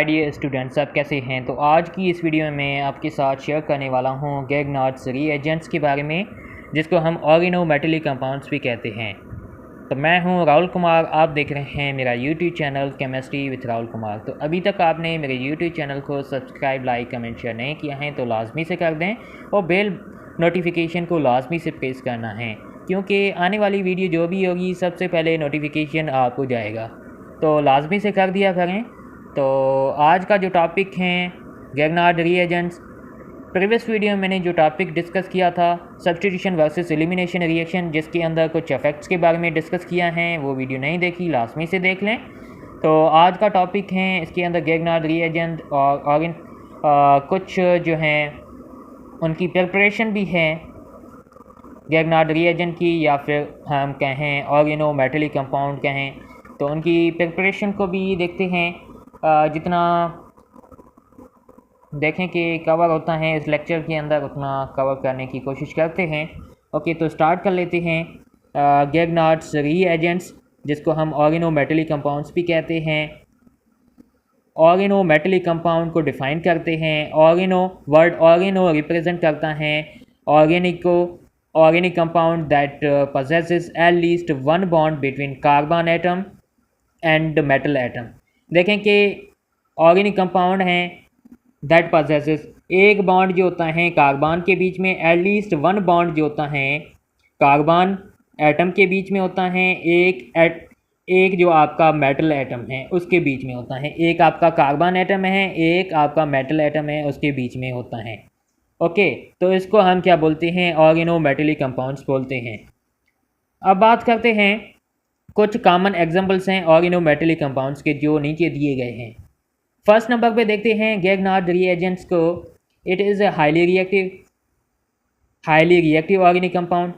Dear students, आप कैसे हैं। तो आज की इस वीडियो में मैं आपके साथ शेयर करने वाला हूं गैगनार्ड्स रीएजेंट्स के बारे में, जिसको हम ऑर्गेनोमेटेलिक कंपाउंड्स भी कहते हैं। तो मैं हूं राहुल कुमार, आप देख रहे हैं मेरा YouTube channel chemistry with Rahul Kumar. तो अभी तक आपने मेरे यूट्यूब चैनल को सब्सक्राइब, लाइक, कमेंट, शेयर नहीं किया है तो लाजमी से कर दें और बेल नोटिफिकेशन को लाजमी से प्रेस करना है, क्योंकि आने वाली वीडियो जो भी होगी सबसे पहले नोटिफिकेशन आपको जाएगा। तो लाजमी से कर दिया करें। तो आज का जो टॉपिक है गैगनार्ड रीएजेंट्स। प्रीवियस वीडियो में मैंने जो टॉपिक डिस्कस किया था सब्स्टिट्यूशन वर्सेस एलिमिनेशन रिएक्शन, जिसके अंदर कुछ इफेक्ट्स के बारे में डिस्कस किया है, वो वीडियो नहीं देखी लाजमी से देख लें। तो आज का टॉपिक है इसके अंदर गैगनार्ड रीएजेंट और कुछ जो हैं उनकी प्रिपरेशन भी है गैगनार्ड रीएजेंट की, या फिर हम कहें ऑर्गेनोमेटेलिक कंपाउंड कहें, तो उनकी प्रिपरेशन को भी देखते हैं। जितना देखें कि कवर होता है इस लेक्चर के अंदर उतना कवर करने की कोशिश करते हैं। ओके, तो स्टार्ट कर लेते हैं। गैगनार्ड्स रीएजेंट्स, जिसको हम ऑर्गेनोमेटेलिक कंपाउंड्स भी कहते हैं। ऑर्गेनोमेटेलिक कंपाउंड को डिफाइन करते हैं। वर्ड ऑर्गेनो रिप्रेजेंट करता है organic compound that possesses at least one bond between carbon atom and metal atom. देखें कि ऑर्गेनिक कंपाउंड हैं दैट possesses, एक बॉन्ड जो होता है कार्बन के बीच में, एट लीस्ट वन बॉन्ड जो होता है कार्बन एटम के बीच में होता है, एक जो आपका मेटल एटम है उसके बीच में होता है। एक आपका कार्बन एटम है, एक आपका मेटल एटम है, उसके बीच में होता है। ओके, तो इसको हम क्या बोलते हैं? ऑर्गेनोमेटेलिक कंपाउंड्स बोलते हैं। अब बात करते हैं कुछ कॉमन एग्जांपल्स हैं ऑर्गेनोमेटेलिक कंपाउंड्स के जो नीचे दिए गए हैं। फर्स्ट नंबर पे देखते हैं गैगनार्ड रीएजेंट्स को। It is a highly reactive organic compound.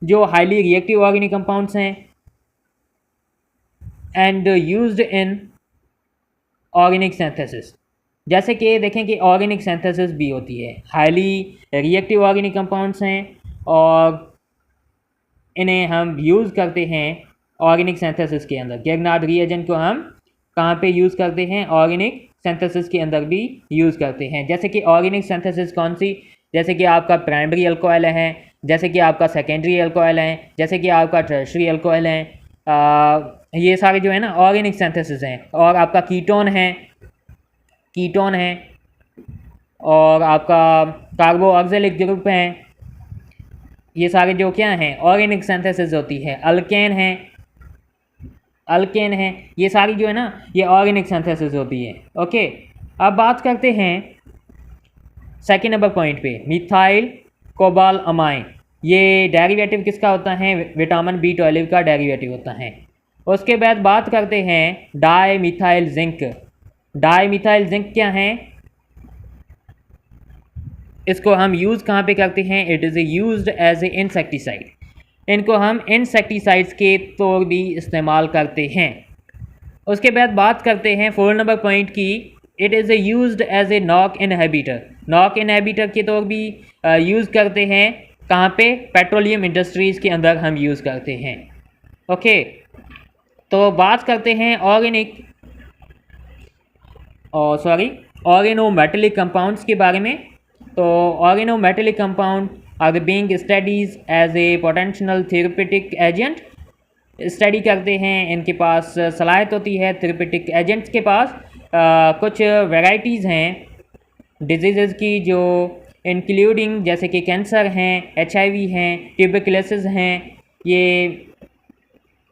जो हाईली रिएक्टिव ऑर्गेनिक कंपाउंड्स हैं and used in organic synthesis. जैसे कि देखें कि ऑर्गेनिक सिंथेसिस भी होती है। हाईली रिएक्टिव ऑर्गेनिक कंपाउंड्स हैं और इन्हें हम यूज़ करते हैं ऑर्गेनिक सिंथेसिस के अंदर। गैगनार्ड रीएजेंट को हम कहाँ पे यूज़ करते हैं? ऑर्गेनिक सिंथेसिस के अंदर भी यूज़ करते हैं। जैसे कि ऑर्गेनिक सिंथेसिस कौन सी? जैसे कि आपका प्राइमरी अल्कोहल है, जैसे कि आपका सेकेंडरी अल्कोहल है, जैसे कि आपका टर्शरी अल्कोहल है। ये सारे जो है ना ऑर्गेनिक सिंथेसिस हैं। और आपका कीटोन है और आपका कार्बोऑक्सिलिक ग्रुप हैं। ये सारे जो क्या हैं ऑर्गेनिक सिंथेसिस होती है। अल्केन है, ये सारी जो है ना ये ऑर्गेनिक सिंथेसिस होती है। ओके, अब बात करते हैं सेकेंड नंबर पॉइंट पे, मिथाइल कोबाल अमाइन। ये डेरिवेटिव किसका होता है? विटामिन B12 का डेरिवेटिव होता है। उसके बाद बात करते हैं dimethyl zinc. Dimethyl zinc क्या है? इसको हम यूज़ कहाँ पे करते हैं? It is used as a insecticide. इनको हम इंसेक्टिसाइड्स के तौर भी इस्तेमाल करते हैं। उसके बाद बात करते हैं 4 नंबर पॉइंट की। It is used as a knock inhibitor. Knock inhibitor के तौर भी यूज़ करते हैं। कहाँ पे? पेट्रोलियम इंडस्ट्रीज़ के अंदर हम यूज़ करते हैं। ओके, तो बात करते हैं ऑर्गेनोमेटेलिक कंपाउंड्स के बारे में। तो organometallic compound are being studies as a potential therapeutic agent. Study करते हैं, इनके पास सलाहियत होती है थेरेपेटिक एजेंट्स के पास। कुछ वैरायटीज़ हैं डिजीज़ की, जो इंक्लूडिंग जैसे कि कैंसर हैं, HIV हैं, ट्यूबरकुलोसिस हैं। ये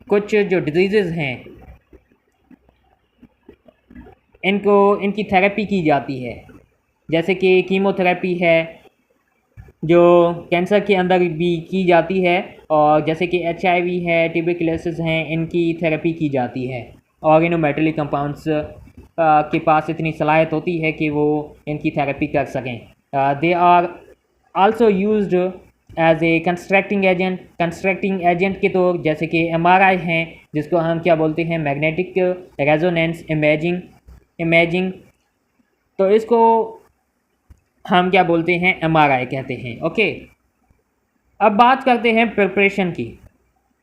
कुछ जो डिजीज़ हैं इनकी थेरेपी की जाती है। जैसे कि कीमोथेरेपी है जो कैंसर के अंदर भी की जाती है, और जैसे कि HIV है, ट्यूबरकुलोसिस हैं, इनकी थेरेपी की जाती है। ऑर्गेनोमेटेलिक कंपाउंड्स के पास इतनी सलाहियत होती है कि वो इनकी थेरेपी कर सकें। They are also used as a constructing agent के तौर, जैसे कि MRI हैं, जिसको हम क्या बोलते हैं? Magnetic resonance imaging. तो इसको हम क्या बोलते हैं? MRI कहते हैं। ओके, अब बात करते हैं प्रिपरेशन की।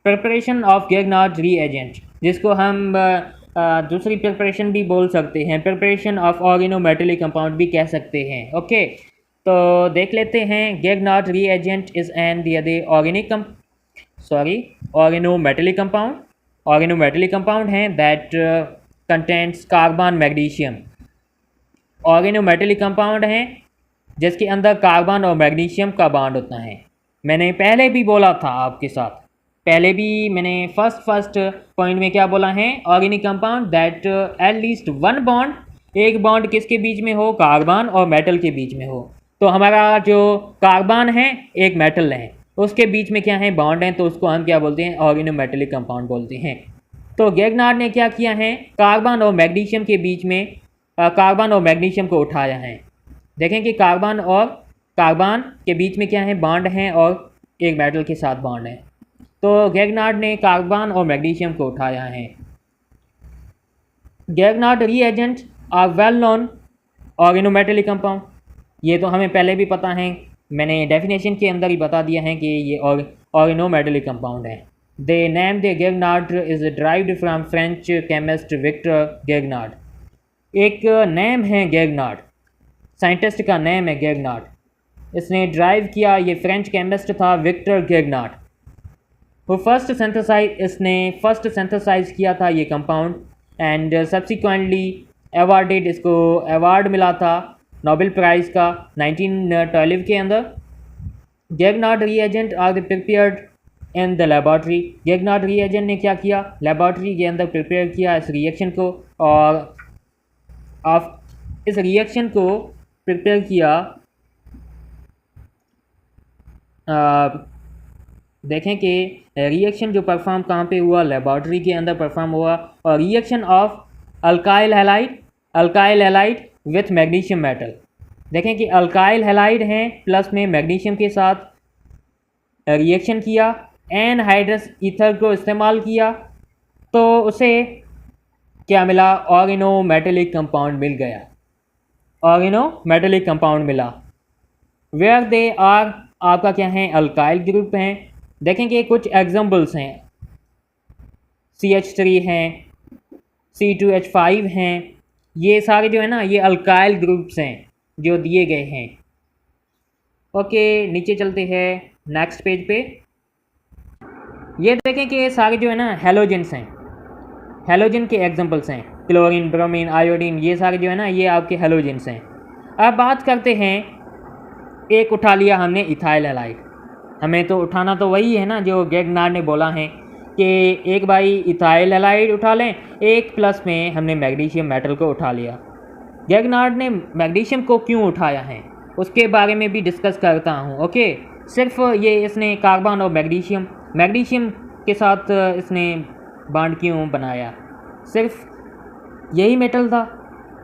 प्रिपरेशन ऑफ गैगनार्ड रीएजेंट, जिसको हम दूसरी प्रिपरेशन भी बोल सकते हैं, प्रिपरेशन ऑफ ऑर्गेनोमेटेलिक कंपाउंड भी कह सकते हैं। ओके, तो देख लेते हैं। Grignard reagent is an the organic organometallic compound. Organometallic compound हैं that contents carbon magnesium. Organometallic compound हैं जिसके अंदर कार्बन और मैग्नीशियम का बॉन्ड होता है। मैंने पहले भी बोला था आपके साथ, पहले भी मैंने फर्स्ट पॉइंट में क्या बोला है, organic compound that at least one bond, एक बॉन्ड किसके बीच में हो, कार्बन और मेटल के बीच में हो। तो हमारा जो कार्बन है एक मेटल है, उसके बीच में क्या है, बॉन्ड है, तो उसको हम क्या बोलते हैं, ऑर्गेनोमेटेलिक कंपाउंड बोलते हैं। तो गेगनार्ड ने क्या किया है, कार्बन और मैग्नीशियम के बीच में कार्बन और मैग्नीशियम को उठाया है। देखें कि कार्बन और कार्बन के बीच में क्या है, बॉन्ड है और एक मेटल के साथ बॉन्ड है। तो गेगनार्ड ने कार्बन और मैग्नीशियम को उठाया है। Grignard reagent are well known organometallic compound. ये तो हमें पहले भी पता है, मैंने डेफिनेशन के अंदर ही बता दिया है कि ये ऑर्गेनोमेटेलिक कंपाउंड है। The name the Grignard is derived from French chemist Victor Grignard. एक नेम है गेगनार्ड, साइंटिस्ट का नेम है गेगनार्ड। इसने ड्राइव किया, ये फ्रेंच केमिस्ट था विक्टर गेगनार्ड। वो इसने फर्स्ट सिंथेसाइज किया था ये कंपाउंड एंड सब्सिक्वेंटली अवार्डेड, इसको अवार्ड मिला था नोबेल प्राइज़ का 1912 के अंदर। Grignard reagent are prepared in the laboratory. Grignard reagent ने क्या किया, लेबॉर्ट्री के अंदर प्रिपेयर किया इस रिएक्शन को, और इस रिएक्शन को प्रिपेयर किया। देखें कि रिएक्शन जो परफॉर्म कहाँ पे हुआ, लेबॉर्ट्री के अंदर परफॉर्म हुआ, और reaction of alkyl halide with magnesium metal. देखें कि अल्काइल हैलाइड हैं प्लस में मैग्नीशियम के साथ रिएक्शन किया, एनहाइड्रस ईथर को इस्तेमाल किया, तो उसे क्या मिला, ऑर्गेनोमेटेलिक कंपाउंड मिल गया, ऑर्गेनोमेटेलिक कंपाउंड मिला। वेयर दे आर, आपका क्या है, अल्काइल ग्रुप हैं। देखेंगे कुछ एग्जाम्पल्स हैं, CH3 हैं, C2H5 हैं, ये सारे जो है ना, ये अल्काइल ग्रुप्स हैं जो दिए गए हैं। ओके, नीचे चलते हैं नेक्स्ट पेज पे। ये देखें कि ये सारे जो है ना हैलोजेंस हैं, हैलोजन के एग्जाम्पल्स हैं, क्लोरीन, ब्रोमीन, आयोडीन, ये सारे जो है ना, ये आपके हैलोजेंस हैं। अब बात करते हैं, एक उठा लिया हमने इथाइल हैलाइड। हमें तो उठाना तो वही है ना जो गेगनार्ड ने बोला है कि एक भाई इथाइल हैलाइड उठा लें, एक प्लस में हमने मैग्नीशियम मेटल को उठा लिया। गेगनार्ड ने मैग्नीशियम को क्यों उठाया है उसके बारे में भी डिस्कस करता हूँ। ओके, सिर्फ ये इसने कार्बन और मैग्नीशियम के साथ इसने बॉन्ड क्यों बनाया, सिर्फ यही मेटल था,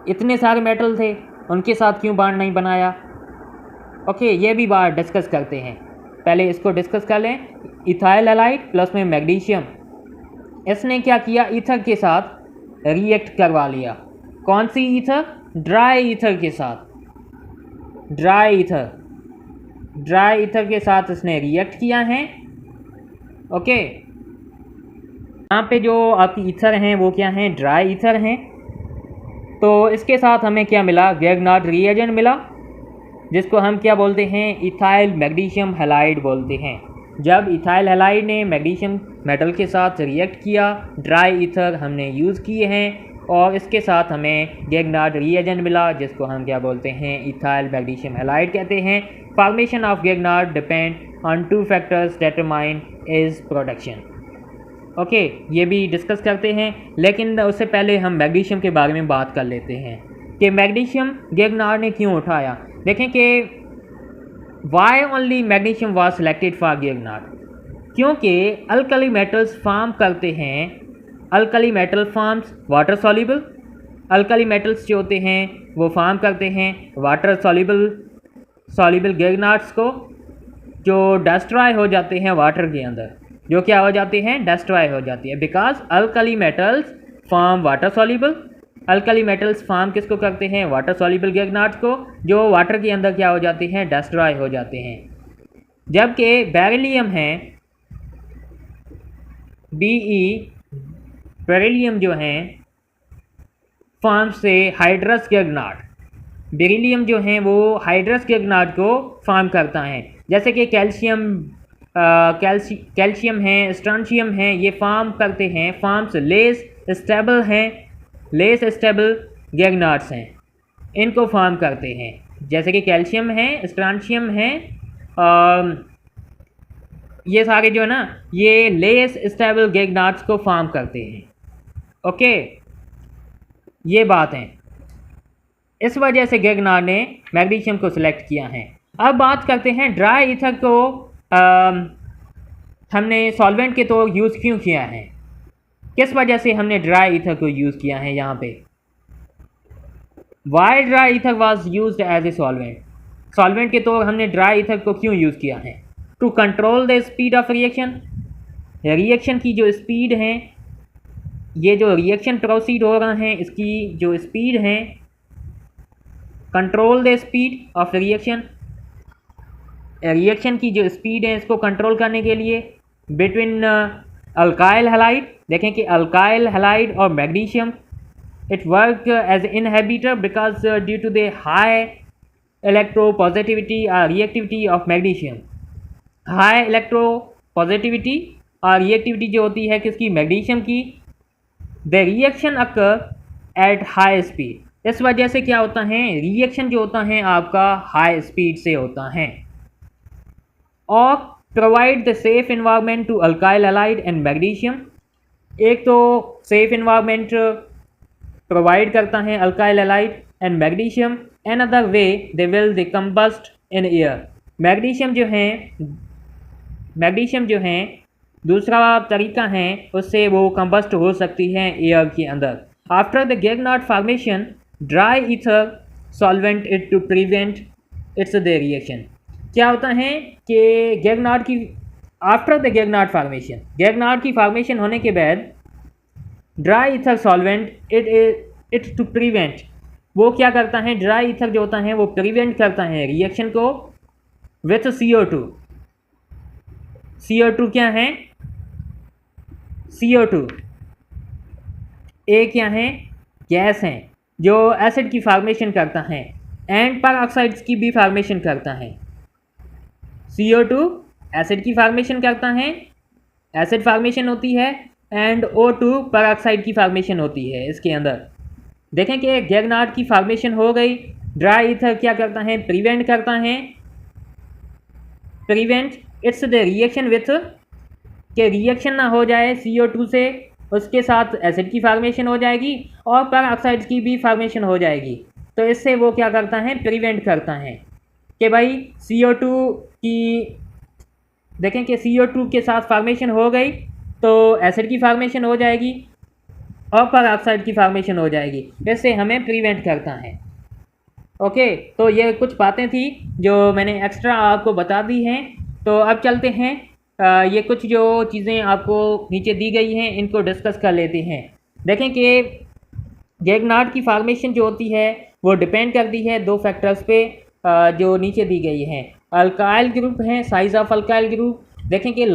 इतने सारे मेटल थे, उनके साथ क्यों बॉन्ड नहीं बनाया। ओके, ये भी बात डिस्कस करते हैं, पहले इसको डिस्कस कर लें। इथाइल हैलाइड प्लस में मैग्नीशियम, इसने क्या किया, ईथर के साथ रिएक्ट करवा लिया। कौन सी ईथर, ड्राई ईथर के साथ, ड्राई ईथर के साथ इसने रिएक्ट किया है। ओके, यहाँ पे जो आपकी ईथर हैं वो क्या हैं, ड्राई ईथर हैं। तो इसके साथ हमें क्या मिला, गेगनार्ड रिएजेंट मिला, जिसको हम क्या बोलते हैं, इथाइल मैग्नीशियम हैलाइड बोलते हैं। जब इथाइल हैलाइड ने मैग्नीशियम मेटल के साथ रिएक्ट किया, ड्राई ईथर हमने यूज़ किए हैं, और इसके साथ हमें गेगनार्ड रिएजेंट मिला, जिसको हम क्या बोलते हैं, इथाइल मैग्नीशियम हैलाइड कहते हैं। Formation of Grignard depend on 2 factors determine is production. Okay, ये भी डिस्कस करते हैं, लेकिन उससे पहले हम मैग्नीशियम के बारे में बात कर लेते हैं कि मैग्नीशियम गेगनार्ड ने क्यों उठाया। देखें कि why only magnesium was selected for Grignard, क्योंकि अल्कली मेटल्स फॉर्म करते हैं, alkali metal forms water soluble. Alkali metals जो होते हैं वो फॉर्म करते हैं वाटर सॉल्युबल गेगनार्ड्स को, जो डिस्ट्रॉय हो जाते हैं वाटर के अंदर, जो क्या हो जाती हैं, डिस्ट्रॉय हो जाती है, because alkali metals form water soluble. Alkali metals form किसको करते हैं, वाटर सॉल्युबल गेगनार्ड्स को, जो वाटर के अंदर क्या हो जाते हैं, डिस्ट्रॉय हो जाते हैं। जबकि बेरिलियम है, Be बेरिलियम जो हैं फॉर्म से हाइड्रस गैगनार्ड। बेरिलियम जो है वो हाइड्रस गैगनार्ड को फॉर्म करता है। जैसे कि कैल्शियम है, स्ट्रोंशियम है, ये फॉर्म करते हैं, फॉर्म्स लेस स्टेबल हैं, लेस स्टेबल गैगनार्ड्स हैं, इनको फॉर्म करते हैं। जैसे कि कैल्शियम है, स्ट्रोंशियम है, ये सारे जो है ना ये लेस स्टेबल गैगनार्ड्स को फॉर्म करते हैं। ओके, ये बात है। इस वजह से गैगनार्ड ने मैग्नीशियम को सिलेक्ट किया है। अब बात करते हैं ड्राई ईथर को हमने सॉल्वेंट के तौर यूज़ क्यों किया है, किस वजह से हमने ड्राई ईथर को यूज़ किया है। यहाँ पे why dry ether was used as a solvent, solvent के तौर हमने ड्राई ईथर को क्यों यूज़ किया है। To control the speed of reaction, reaction की जो स्पीड है, ये जो रिएक्शन प्रोसीड हो रहा है इसकी जो स्पीड है, control the speed of reaction, reaction की जो स्पीड है इसको कंट्रोल करने के लिए बिटवीन अल्काइल हैलाइड। देखें कि अल्काइल हैलाइड और magnesium, it work as inhibitor because due to the high electropositivity और reactivity of magnesium. High electropositivity और रिएक्टिविटी जो होती है किसकी, मैग्नीशियम की। The reaction occur at high speed, इस वजह से क्या होता है, रिएक्शन जो होता है आपका हाई स्पीड से होता है। और provide the safe environment to alkyl halide and magnesium, एक तो सेफ इन्वायरमेंट प्रोवाइड करता है alkyl halide and magnesium, another way they will they combust in air. Magnesium जो है दूसरा तरीका है उससे वो कंबस्ट हो सकती है एयर के अंदर। After the Grignard formation dry ether solvent it to prevent its the reaction. क्या होता है कि गैगनार्ड की after the Grignard formation, Grignard की फॉर्मेशन होने के बाद dry ether solvent it to prevent, वो क्या करता है, ड्राई ईथर जो होता है वो प्रिवेंट करता है रिएक्शन को विथ CO2। CO2 क्या है, CO2 ए क्या है, गैस है जो एसिड की फॉर्मेशन करता है एंड पर ऑक्साइड्स की भी फॉर्मेशन करता है। CO2 एसिड की फॉर्मेशन करता है, एसिड फॉर्मेशन होती है, एंड O2 पर ऑक्साइड की फॉर्मेशन होती है इसके अंदर। देखें कि गैगनार्ड की फॉर्मेशन हो गई, ड्राई ईथर क्या करता है, प्रिवेंट करता है, prevent its the reaction with, के रिएक्शन ना हो जाए CO2 से, उसके साथ एसिड की फॉर्मेशन हो जाएगी और पर ऑक्साइड की भी फॉर्मेशन हो जाएगी। तो इससे वो क्या करता है, प्रिवेंट करता है कि भाई CO2 की, देखें कि CO2 के साथ फॉर्मेशन हो गई तो एसिड की फॉर्मेशन हो जाएगी और पर ऑक्साइड की फॉर्मेशन हो जाएगी, इससे हमें प्रिवेंट करता है। ओके, तो ये कुछ बातें थी जो मैंने एक्स्ट्रा आपको बता दी हैं। तो अब चलते हैं, ये कुछ जो चीज़ें आपको नीचे दी गई हैं इनको डिस्कस कर लेते हैं। देखें कि गैगनार्ड की फॉर्मेशन जो होती है वो डिपेंड करती है दो फैक्टर्स पे जो नीचे दी गई हैं। अल्काइल ग्रुप हैं, साइज़ ऑफ अल्काइल ग्रुप। देखें कि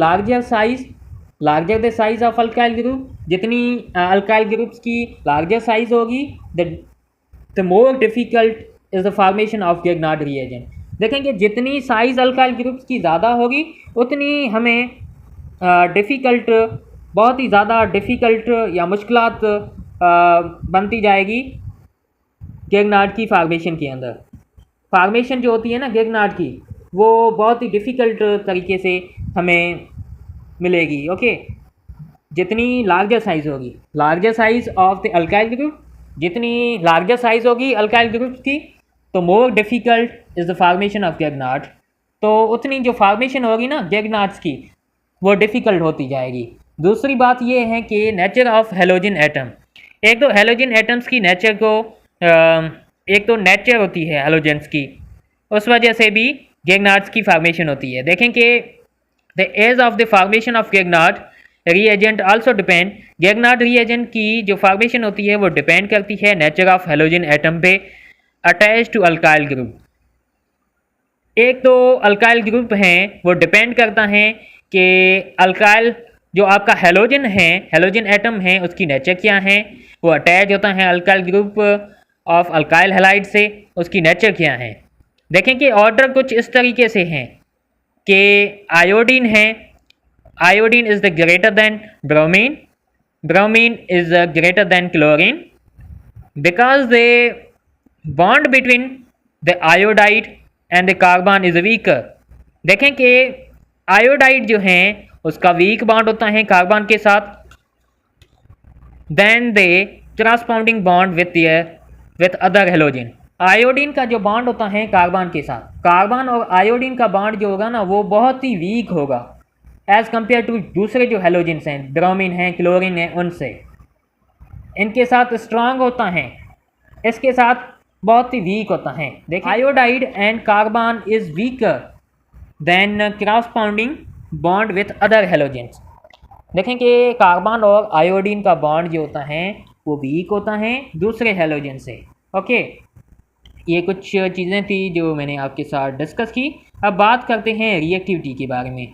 larger the size of alkyl group, जितनी अल्काइल ग्रुप्स की लार्जर साइज़ होगी the more difficult is the formation of Grignard reagent. देखेंगे जितनी साइज़ अल्काइल ग्रुप्स की ज़्यादा होगी उतनी हमें डिफ़िकल्ट, बहुत ही ज़्यादा डिफ़िकल्ट या मुश्किलात बनती जाएगी गैगनार्ड की फॉर्मेशन के अंदर। फॉर्मेशन जो होती है ना गैगनार्ड की, वो बहुत ही डिफ़िकल्ट तरीके से हमें मिलेगी। ओके, जितनी लार्जर साइज़ होगी, larger size of the alkyl group, जितनी लार्जर साइज़ होगी अल्काइल ग्रुप्स की तो more difficult is the formation of Grignard, तो उतनी जो फॉर्मेशन होगी ना गैगनार्ड्स की वो डिफ़िकल्ट होती जाएगी। दूसरी बात ये है कि नेचर ऑफ हेलोजन एटम, एक तो हेलोजन एटम्स की नेचर को, एक तो नेचर होती है हेलोजेंस की, उस वजह से भी गैगनार्ड्स की फॉर्मेशन होती है। देखें कि the age of the formation of Grignard reagent also depend, Grignard reagent की जो फॉर्मेशन होती है वो डिपेंड करती है नेचर ऑफ हेलोजन एटम पे अटैच टू अल्काइल ग्रुप। एक तो अल्काइल ग्रुप हैं वो डिपेंड करता है कि अल्काइल जो आपका हेलोजन है, हेलोजन एटम है उसकी नेचर क्या है, वो अटैच होता है alkyl group of alkyl halide से, उसकी नेचर क्या है। देखें कि ऑर्डर कुछ इस तरीके से हैं कि आयोडीन है, iodine is the greater than bromine, bromine is greater than chlorine, because they bond between the iodide and the carbon is weaker. देखें कि आयोडाइड जो है उसका वीक बॉन्ड होता है कार्बन के साथ, then they corresponding bond with other halogen. Iodine का जो बॉन्ड होता है कार्बन के साथ, कार्बन और आयोडीन का बॉन्ड जो होगा ना वो बहुत ही वीक होगा एज कंपेयर टू दूसरे जो हेलोजन्स हैं, ब्रोमीन है, क्लोरीन है, उनसे। इनके साथ स्ट्रांग होता है, इसके साथ बहुत ही वीक होता है। देखिए iodide and carbon is weaker than corresponding bond with other halogens. देखें कि कार्बन और आयोडीन का बॉन्ड जो होता है वो वीक होता है दूसरे हेलोजन से। ओके, ये कुछ चीज़ें थी जो मैंने आपके साथ डिस्कस की। अब बात करते हैं रिएक्टिविटी के बारे में।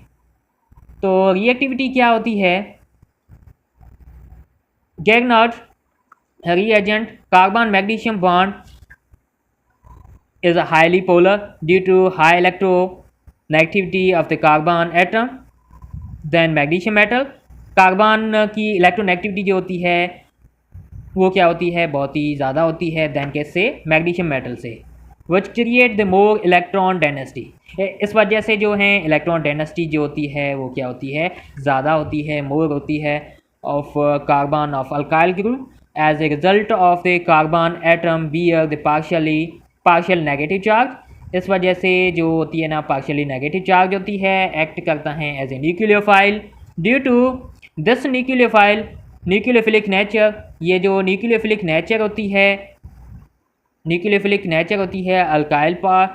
तो रिएक्टिविटी क्या होती है? गैगनार्ड reagent carbon magnesium bond is a highly polar due to high electronegativity of the carbon atom than magnesium metal। Carbon की इलेक्ट्रोनेगेटिविटी जो होती है वो क्या होती है, बहुत ही ज़्यादा होती है दैन कैसे, मैग्नीशियम मेटल से, which create the more electron density. इस वजह से जो है इलेक्ट्रॉन डेंसिटी जो होती है वो क्या होती है, ज़्यादा होती है, मोर होती है of carbon of alkyl group as a result of the carbon atom bear the partial negative charge. इस वजह से जो होती है ना पार्शियली नेगेटिव चार्ज होती है, एक्ट करता है as a nucleophile. Due to this nucleophilic nature, ये जो न्यूक्लियोफिलिक नेचर होती है, न्यूक्लियोफिलिक नेचर होती है alkyl part,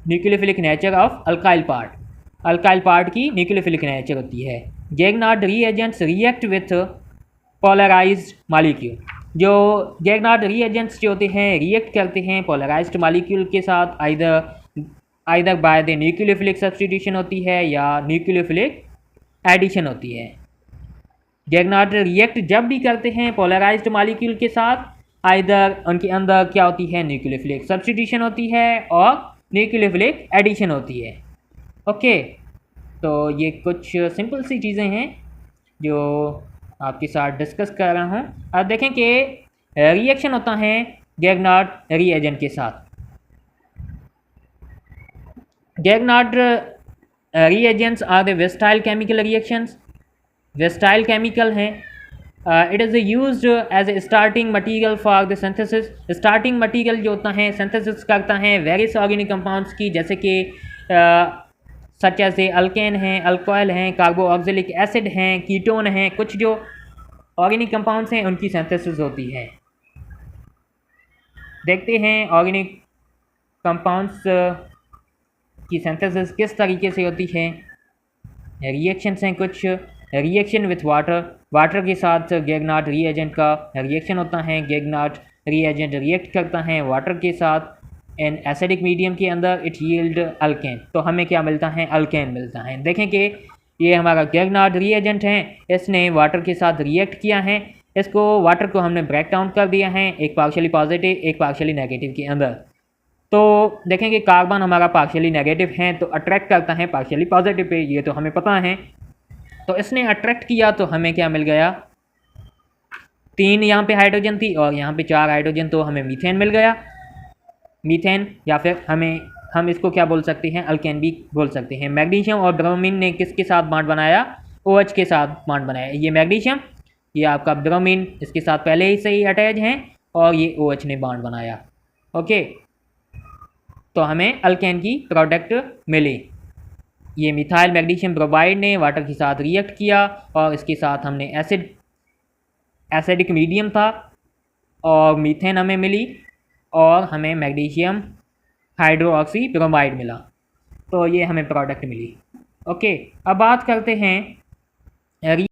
nucleophilic nature of alkyl part, alkyl part की न्यूक्लियोफिलिक नेचर होती है। Grignard reagents react with polarized molecule. जो गैगनार्ड रीएजेंट्स जो होते हैं रिएक्ट करते हैं पोलराइज्ड मॉलिक्यूल के साथ, either by the nucleophilic substitution होती है या न्यूक्लियोफिलिक एडिशन होती है। गैगनार्ड रिएक्ट जब भी करते हैं पोलराइज्ड मॉलिक्यूल के साथ, आइदर उनके अंदर क्या होती है, न्यूक्लियोफिलिक सब्स्टिट्यूशन होती है और न्यूक्लियोफिलिक एडिशन होती है। ओके, तो ये कुछ सिंपल सी चीज़ें हैं जो आपके साथ डिस्कस कर रहा हूँ। अब देखें कि रिएक्शन होता है गैगनार्ड रीएजेंट के साथ। Grignard reagents are the versatile chemical reactions, versatile chemical हैं। It is used as a starting material for the synthesis. Starting material जो होता है सिंथेसिस करता है वेरियस ऑर्गेनिक कंपाउंड्स की, जैसे कि सच एज ए अल्केन हैं, अल्कोहल हैं, कार्बोऑक्सिलिक एसिड हैं, कीटोन हैं, कुछ जो ऑर्गेनिक कंपाउंड्स हैं उनकी सिंथेसिस होती है। देखते हैं ऑर्गेनिक कंपाउंड्स की सिंथेसिस किस तरीके से होती है। रिएक्शंस हैं कुछ, रिएक्शन विथ वाटर, वाटर के साथ गैगनार्ड रीएजेंट का रिएक्शन होता है। गैगनार्ड रीएजेंट रिएक्ट करता है वाटर के साथ इन एसिडिक मीडियम के अंदर, इट यील्ड अल्केन। तो हमें क्या मिलता है, अल्केन मिलता है। देखें कि ये हमारा गैगनार्ड रीएजेंट है, इसने वाटर के साथ रिएक्ट किया है, इसको वाटर को हमने ब्रेक डाउन कर दिया है एक पार्शियली पॉजिटिव एक पार्शियली नेगेटिव के अंदर। तो देखें कि कार्बन हमारा पार्शियली नेगेटिव है तो अट्रैक्ट करता है पार्शियली पॉजिटिव पे, ये तो हमें पता है। तो इसने अट्रैक्ट किया तो हमें क्या मिल गया, 3 यहाँ पे हाइड्रोजन थी और यहाँ पे 4 हाइड्रोजन, तो हमें मीथेन मिल गया। मीथेन या फिर हम इसको क्या बोल सकते हैं, अल्केन भी बोल सकते हैं। मैग्नीशियम और ब्रोमीन ने किसके साथ बॉन्ड बनाया, OH के साथ बॉन्ड बनाया। ये मैग्नीशियम, ये आपका ब्रोमीन इसके साथ पहले ही से ही अटैच हैं और ये OH ने बॉन्ड बनाया। ओके, तो हमें अल्केन की प्रोडक्ट मिली। ये मिथाइल मैग्नीशियम ब्रोमाइड ने वाटर के साथ रिएक्ट किया और इसके साथ हमने एसिडिक मीडियम था और मीथेन हमें मिली और हमें मैग्नीशियम हाइड्रोक्सी ब्रोमाइड मिला, तो ये हमें प्रोडक्ट मिली। ओके, अब बात करते हैं